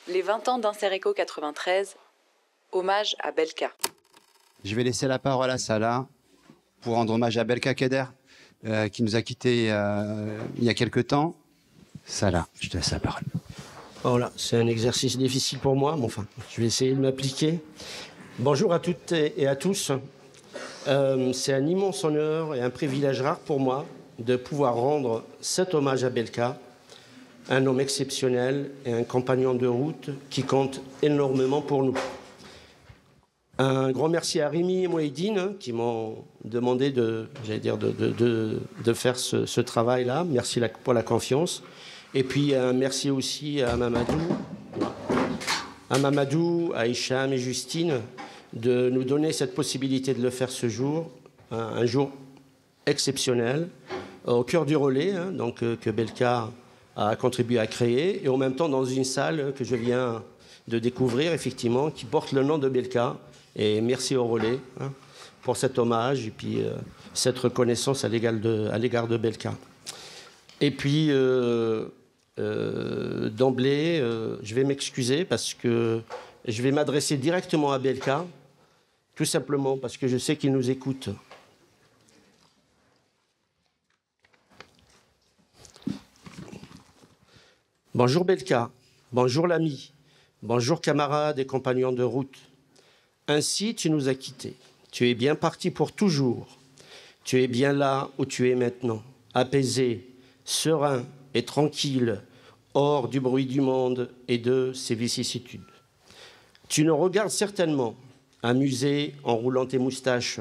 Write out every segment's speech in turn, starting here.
Les 20 ans d'Insereco 93, hommage à Belka. Je vais laisser la parole à Salah pour rendre hommage à Belka Keder, qui nous a quittés il y a quelques temps. Salah, je te laisse la parole. Voilà, c'est un exercice difficile pour moi, mais enfin, je vais essayer de m'appliquer. Bonjour à toutes et à tous. C'est un immense honneur et un privilège rare pour moi de pouvoir rendre cet hommage à Belka, un homme exceptionnel et un compagnon de route qui compte énormément pour nous. Un grand merci à Rémi et Mouhidine qui m'ont demandé de faire ce travail-là. Merci pour la confiance. Et puis un merci aussi à Mamadou, à Hicham et Justine de nous donner cette possibilité de le faire ce jour, un jour exceptionnel, au cœur du relais, que Belka a contribué à créer, et en même temps dans une salle que je viens de découvrir, effectivement, qui porte le nom de Belka. Et merci au relais pour cet hommage et puis cette reconnaissance à l'égard de Belka. Et puis, d'emblée, je vais m'excuser parce que je vais m'adresser directement à Belka, tout simplement parce que je sais qu'il nous écoute. Bonjour Belka, bonjour l'ami, bonjour camarades et compagnons de route. Ainsi, tu nous as quittés. Tu es bien parti pour toujours. Tu es bien là où tu es maintenant, apaisé, serein et tranquille, hors du bruit du monde et de ses vicissitudes. Tu nous regardes certainement, amusé en roulant tes moustaches,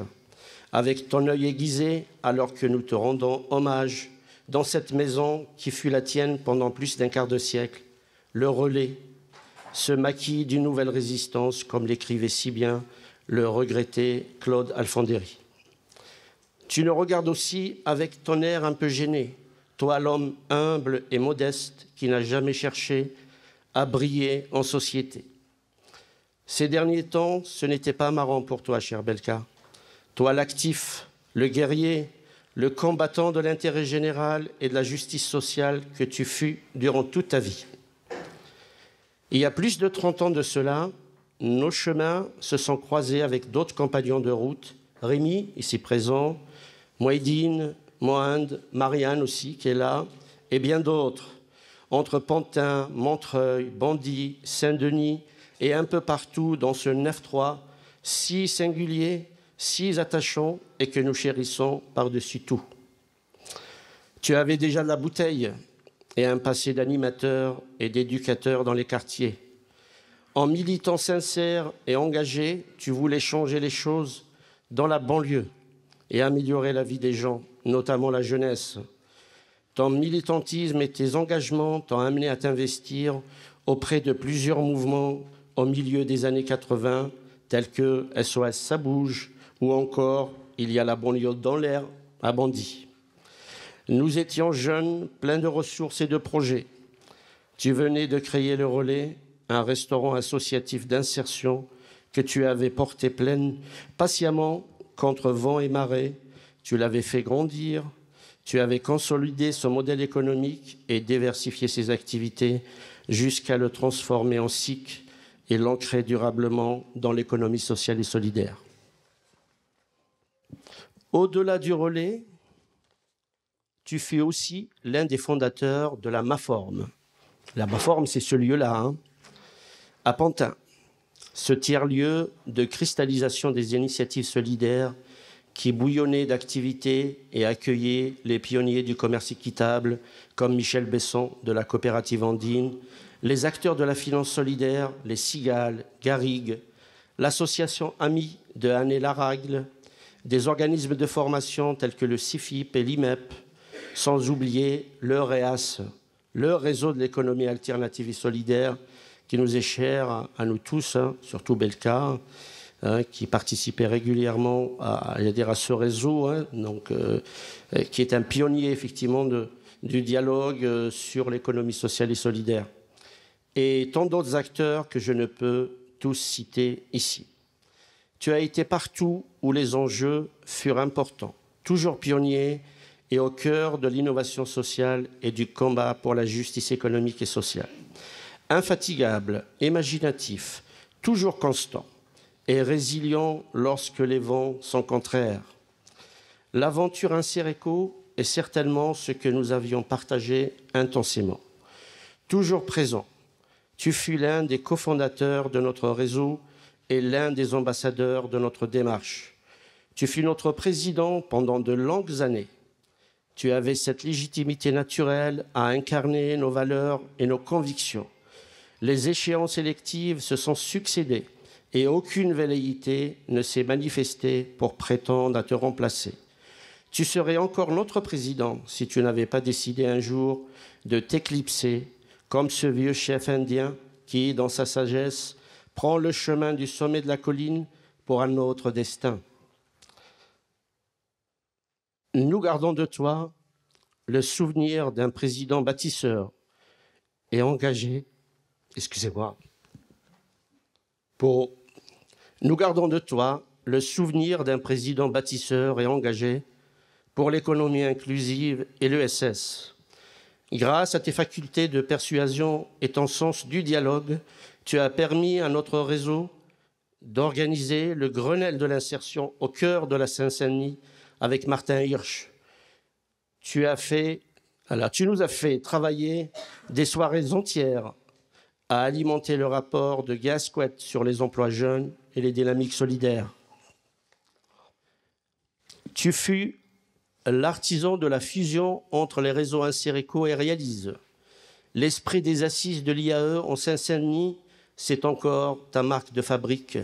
avec ton œil aiguisé alors que nous te rendons hommage dans cette maison qui fut la tienne pendant plus d'un quart de siècle, le relais, ce maquis d'une nouvelle résistance, comme l'écrivait si bien le regretté Claude Alfandéry. Tu nous regardes aussi avec ton air un peu gêné, toi l'homme humble et modeste qui n'a jamais cherché à briller en société. Ces derniers temps, ce n'était pas marrant pour toi, cher Belka. Toi l'actif, le guerrier, le combattant de l'intérêt général et de la justice sociale que tu fus durant toute ta vie. Il y a plus de 30 ans de cela, nos chemins se sont croisés avec d'autres compagnons de route, Rémi, ici présent, Mouhidine, Mohand, Marianne aussi, qui est là, et bien d'autres, entre Pantin, Montreuil, Bondy, Saint-Denis, et un peu partout dans ce 9-3, si singulier, si attachant, et que nous chérissons par-dessus tout. Tu avais déjà de la bouteille, et un passé d'animateur et d'éducateur dans les quartiers. En militant sincère et engagé, tu voulais changer les choses dans la banlieue et améliorer la vie des gens, notamment la jeunesse. Ton militantisme et tes engagements t'ont amené à t'investir auprès de plusieurs mouvements au milieu des années 80, tels que SOS Ça Bouge ou encore Il y a la banlieue dans l'air à Bondy. Nous étions jeunes, pleins de ressources et de projets. Tu venais de créer le Relais, un restaurant associatif d'insertion que tu avais porté patiemment contre vent et marée. Tu l'avais fait grandir, tu avais consolidé son modèle économique et diversifié ses activités jusqu'à le transformer en SIC et l'ancrer durablement dans l'économie sociale et solidaire. Au-delà du Relais, tu fus aussi l'un des fondateurs de la MAFORM. La MAFORM, c'est ce lieu-là, à Pantin, ce tiers-lieu de cristallisation des initiatives solidaires qui bouillonnait d'activités et accueillait les pionniers du commerce équitable comme Michel Besson de la coopérative andine, les acteurs de la finance solidaire, les Cigales, Garrigues, l'association Amis de Anne Laragle, des organismes de formation tels que le CIFIP et l'IMEP, sans oublier le REAS, le réseau de l'économie alternative et solidaire, qui nous est cher à nous tous, surtout Belka, qui participait régulièrement à ce réseau, qui est un pionnier effectivement du dialogue sur l'économie sociale et solidaire. Et tant d'autres acteurs que je ne peux tous citer ici. Tu as été partout où les enjeux furent importants, toujours pionnier et au cœur de l'innovation sociale et du combat pour la justice économique et sociale. Infatigable, imaginatif, toujours constant et résilient lorsque les vents sont contraires. L'aventure Insereco est certainement ce que nous avions partagé intensément. Toujours présent, tu fus l'un des cofondateurs de notre réseau et l'un des ambassadeurs de notre démarche. Tu fus notre président pendant de longues années. Tu avais cette légitimité naturelle à incarner nos valeurs et nos convictions. Les échéances électives se sont succédées et aucune velléité ne s'est manifestée pour prétendre à te remplacer. Tu serais encore notre président si tu n'avais pas décidé un jour de t'éclipser comme ce vieux chef indien qui, dans sa sagesse, prend le chemin du sommet de la colline pour un autre destin. Nous gardons de toi le souvenir d'un président bâtisseur et engagé. Nous gardons de toi le souvenir d'un président bâtisseur et engagé pour l'économie inclusive et l'ESS. Grâce à tes facultés de persuasion et ton sens du dialogue, tu as permis à notre réseau d'organiser le Grenelle de l'insertion au cœur de la Seine-Saint-Denis avec Martin Hirsch. Tu nous as fait travailler des soirées entières à alimenter le rapport de Gasquet sur les emplois jeunes et les dynamiques solidaires. Tu fus l'artisan de la fusion entre les réseaux Insereco et Réalise. L'esprit des assises de l'IAE en Seine-Saint-Denis, c'est encore ta marque de fabrique.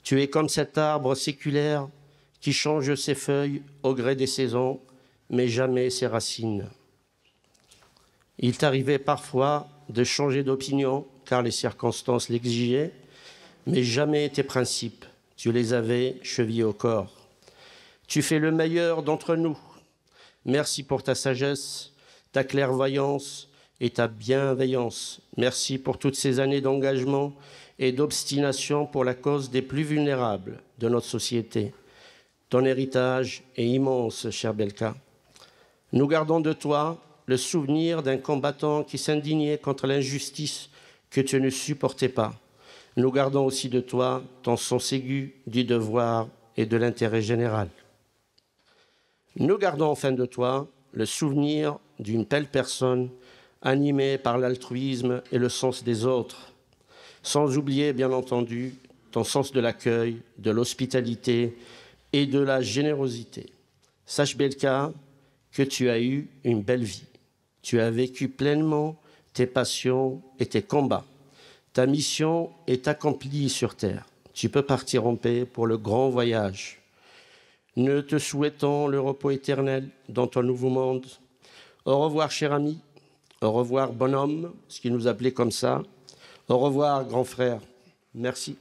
Tu es comme cet arbre séculaire qui change ses feuilles au gré des saisons, mais jamais ses racines. Il t'arrivait parfois de changer d'opinion, car les circonstances l'exigeaient, mais jamais tes principes. Tu les avais chevillés au corps. Tu fais le meilleur d'entre nous. Merci pour ta sagesse, ta clairvoyance et ta bienveillance. Merci pour toutes ces années d'engagement et d'obstination pour la cause des plus vulnérables de notre société. Ton héritage est immense, cher Belka. Nous gardons de toi le souvenir d'un combattant qui s'indignait contre l'injustice que tu ne supportais pas. Nous gardons aussi de toi ton sens aigu du devoir et de l'intérêt général. Nous gardons enfin de toi le souvenir d'une belle personne animée par l'altruisme et le sens des autres, sans oublier, bien entendu, ton sens de l'accueil, de l'hospitalité et de la générosité. Sache, Belka, que tu as eu une belle vie. Tu as vécu pleinement tes passions et tes combats. Ta mission est accomplie sur terre. Tu peux partir en paix pour le grand voyage. Nous te souhaitons le repos éternel dans ton nouveau monde. Au revoir, cher ami. Au revoir, bonhomme, ce qu'il nous appelait comme ça. Au revoir, grand frère. Merci.